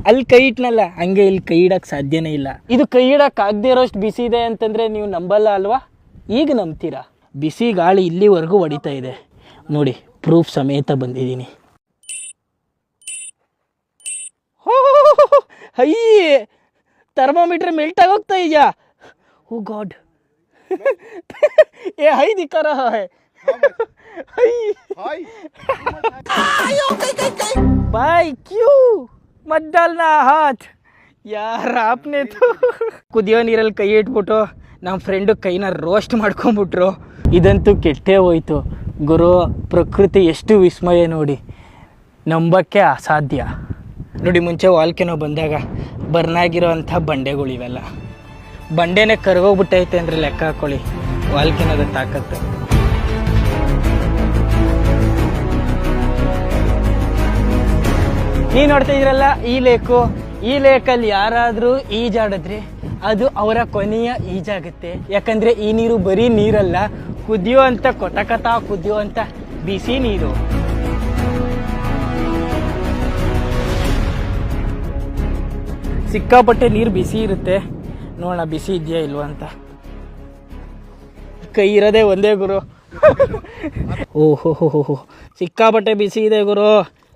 ಅಲ್ಲಿ ಕೈ ಇಟ್ನಲ್ಲ ಹಂಗೆ ಇಲ್ಲಿ ಕೈ ಇಡಕ್ಕೆ ಸಾಧ್ಯನೇ ಇಲ್ಲ. ಇದು ಕೈ ಇಡಕ್ಕೆ ಆಗದೆ ಇರೋಷ್ಟು ಬಿಸಿ ಇದೆ ಅಂತಂದರೆ ನೀವು ನಂಬಲ್ಲ ಅಲ್ವಾ? ಈಗ ನಂಬ್ತೀರಾ? ಬಿಸಿ ಗಾಳಿ ಇಲ್ಲಿವರೆಗೂ ಹೊಡಿತಾ ಇದೆ ನೋಡಿ, ಪ್ರೂಫ್ ಸಮೇತ ಬಂದಿದ್ದೀನಿ. ಹೈ ಥರ್ಮೋಮೀಟರ್ ಮೆಲ್ಟ್ ಆಗೋಗ್ತಾ ಇದೆಯಾ? ಓ ಗಾಡ್, ये हाई दिखा रहा है. भाई क्यों मत डालना हाथ यार आपने तो. ಕುದಿಯೋ ನೀರಲ್ಲಿ ಕೈ ಇಟ್ಬಿಟ್ಟು ನಮ್ಮ ಫ್ರೆಂಡು ಕೈನ ರೋಸ್ಟ್ ಮಾಡ್ಕೊಂಬಿಟ್ರು. ಇದಂತೂ ಕೆಟ್ಟೇ ಹೋಯ್ತು ಗುರು. ಪ್ರಕೃತಿ ಎಷ್ಟು ವಿಸ್ಮಯ ನೋಡಿ, ನಂಬಕ್ಕೆ ಅಸಾಧ್ಯ ನೋಡಿ. ಮುಂಚೆ ವಾಲ್ಕೆನೋ ಬಂದಾಗ ಬರ್ನಾಗಿರೋ ಅಂಥ ಬಂಡೆಗಳು ಇವೆಲ್ಲ. ಬಂಡೆನೇ ಕರ್ಗೋಗ್ಬಿಟ್ಟೈತೆ ಅಂದರೆ ಲೆಕ್ಕ ಹಾಕೊಳ್ಳಿ ವಾಲ್ಕೆನೋದ ತಾಕತ್ತು. ನೀವು ನೋಡ್ತಾ ಇದ್ರಲ್ಲ ಈ ಲೇಕಲ್ಲಿ ಯಾರಾದರೂ ಈಜಾಡಿದ್ರೆ ಅದು ಅವರ ಕೊನೆಯ ಈಜಾಗುತ್ತೆ. ಯಾಕಂದರೆ ಈ ನೀರು ಬರೀ ನೀರಲ್ಲ, ಕುದಿಯೋ ಅಂತ ಕುದಿಯೋ ಅಂತ ಬಿಸಿ ನೀರು. ಸಿಕ್ಕಾಪಟ್ಟೆ ನೀರು ಬಿಸಿ ಇರುತ್ತೆ. ನೋಡೋಣ ಬಿಸಿ ಇದೆಯಾ ಇಲ್ವಾ ಅಂತ. ಕೈ ಇರೋದೇ ಒಂದೇ ಗುರು. ಓಹೋ ಸಿಕ್ಕಾಪಟ್ಟೆ ಬಿಸಿ ಇದೆ ಗುರು.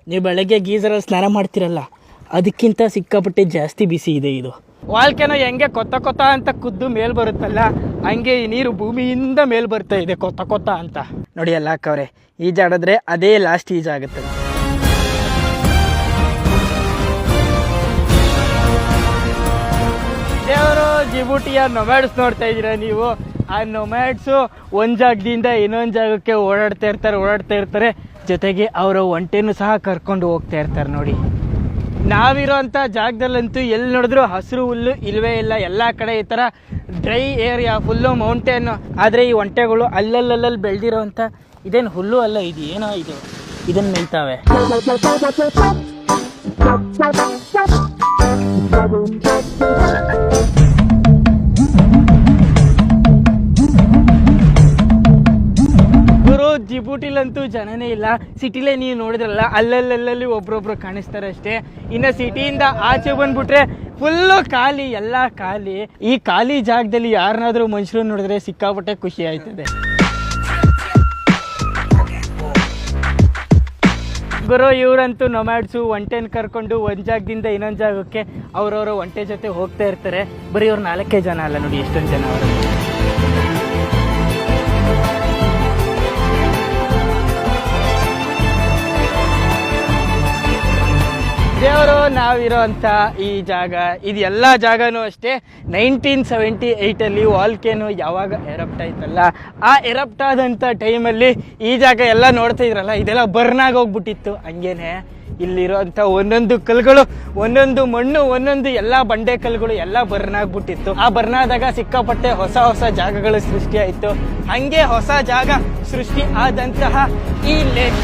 ನೀವು ಬೆಳಗ್ಗೆ ಗೀಸರಲ್ಲಿ ಸ್ನಾನ ಮಾಡ್ತಿರಲ್ಲ, ಅದಕ್ಕಿಂತ ಸಿಕ್ಕಾಪಟ್ಟೆ ಜಾಸ್ತಿ ಬಿಸಿ ಇದೆ ಇದು. ವಾಲ್ಕೆನೋ ಹೆಂಗೆ ಕೊತ್ತ ಅಂತ ಕುದ್ದು ಮೇಲ್ ಬರುತ್ತಲ್ಲ, ಹಂಗೆ ಈ ನೀರು ಭೂಮಿಯಿಂದ ಮೇಲ್ ಬರ್ತಾ ಇದೆ ಕೊತ್ತ ಅಂತ. ನೋಡಿ ಎಲ್ಲ ಹಾಕವ್ರೆ, ಈಜಾಡಿದ್ರೆ ಅದೇ ಲಾಸ್ಟ್ ಈಜಾಗುತ್ತೆ. ದೇವರು ಜಿಬೂಟಿಯ ನೊಮ್ಯಾಡ್ಸ್ ನೋಡ್ತಾ ಇದ್ದೀರಾ ನೀವು. ಆ ನೊಮ್ಯಾಡ್ಸು ಒಂದು ಜಾಗದಿಂದ ಇನ್ನೊಂದು ಜಾಗಕ್ಕೆ ಓಡಾಡ್ತಾ ಇರ್ತಾರೆ. ಜೊತೆಗೆ ಅವರ ಒಂಟೆನೂ ಸಹ ಕರ್ಕೊಂಡು ಹೋಗ್ತಾ ಇರ್ತಾರೆ ನೋಡಿ. ನಾವಿರೋ ಅಂಥ ಜಾಗದಲ್ಲಂತೂ ಎಲ್ಲಿ ನೋಡಿದ್ರು ಹಸಿರು ಹುಲ್ಲು ಇಲ್ವೇ ಇಲ್ಲ. ಎಲ್ಲ ಕಡೆ ಈ ಥರ ಡ್ರೈ ಏರಿಯಾ, ಫುಲ್ಲು ಮೌಂಟೇನು. ಆದರೆ ಈ ಒಂಟೆಗಳು ಅಲ್ಲಲ್ಲಿ ಬೆಳೆದಿರೋ ಅಂಥ ಇದೇನು ಹುಲ್ಲು ಅಲ್ಲ, ಇದು ಏನೋ ಇದು, ಇದನ್ನು ಮೇಯ್ತಾವೆ. ಗುರು ಜಿಬೂಟಿಲಂತೂ ಜನನೇ ಇಲ್ಲ. ಸಿಟಿಲೇ ನೀವು ನೋಡಿದ್ರಲ್ಲ, ಅಲ್ಲಲ್ಲಿ ಒಬ್ರೊಬ್ರು ಕಾಣಿಸ್ತಾರೆ ಅಷ್ಟೇ. ಇನ್ನು ಸಿಟಿಯಿಂದ ಆಚೆ ಬಂದ್ಬಿಟ್ರೆ ಫುಲ್ಲು ಖಾಲಿ, ಎಲ್ಲ ಖಾಲಿ. ಈ ಖಾಲಿ ಜಾಗದಲ್ಲಿ ಯಾರನ್ನಾದ್ರೂ ಮನುಷ್ಯರು ನೋಡಿದ್ರೆ ಸಿಕ್ಕಾಪಟ್ಟೆ ಖುಷಿ ಆಯ್ತದೆ ಗುರು. ಇವರಂತೂ ನೊಮ್ಯಾಡ್ಸು ಒಂಟೆನ ಕರ್ಕೊಂಡು ಒಂದು ಜಾಗದಿಂದ ಇನ್ನೊಂದು ಜಾಗಕ್ಕೆ ಅವರವರ ಒಂಟೆ ಜೊತೆ ಹೋಗ್ತಾ ಇರ್ತಾರೆ. ಬರೀ ಅವ್ರು 4 ಜನ ಅಲ್ಲ ನೋಡಿ, ಎಷ್ಟೊಂದು ಜನ ಅವರು. ದೇವರು ನಾವಿರೋ ಅಂಥ ಈ ಜಾಗ, ಇದು ಎಲ್ಲ ಜಾಗನೂ ಅಷ್ಟೇ 1978 ವಾಲ್ಕೆನೋ ಯಾವಾಗ ಎರಪ್ಟ್ ಆಯ್ತಲ್ಲ, ಆ ಎರಪ್ಟ್ ಆದಂಥ ಟೈಮಲ್ಲಿ ಈ ಜಾಗ ಎಲ್ಲ ನೋಡ್ತಾ ಇದ್ರಲ್ಲ, ಇದೆಲ್ಲ ಬರ್ನಾಗಿ ಹೋಗ್ಬಿಟ್ಟಿತ್ತು. ಹಂಗೇನೆ ಇಲ್ಲಿರೋಂಥ ಒಂದೊಂದು ಕಲ್ಗಳು, ಒಂದೊಂದು ಮಣ್ಣು, ಒಂದೊಂದು ಎಲ್ಲ ಬಂಡೆ ಕಲ್ಗಳು ಎಲ್ಲ ಬರ್ನಾಗ್ಬಿಟ್ಟಿತ್ತು. ಆ ಬರ್ನಾದಾಗ ಸಿಕ್ಕಾಪಟ್ಟೆ ಹೊಸ ಜಾಗಗಳು ಸೃಷ್ಟಿ ಆಯಿತು. ಹಂಗೆ ಹೊಸ ಜಾಗ ಸೃಷ್ಟಿ ಆದಂತಹ ಈ ಲೇಕ್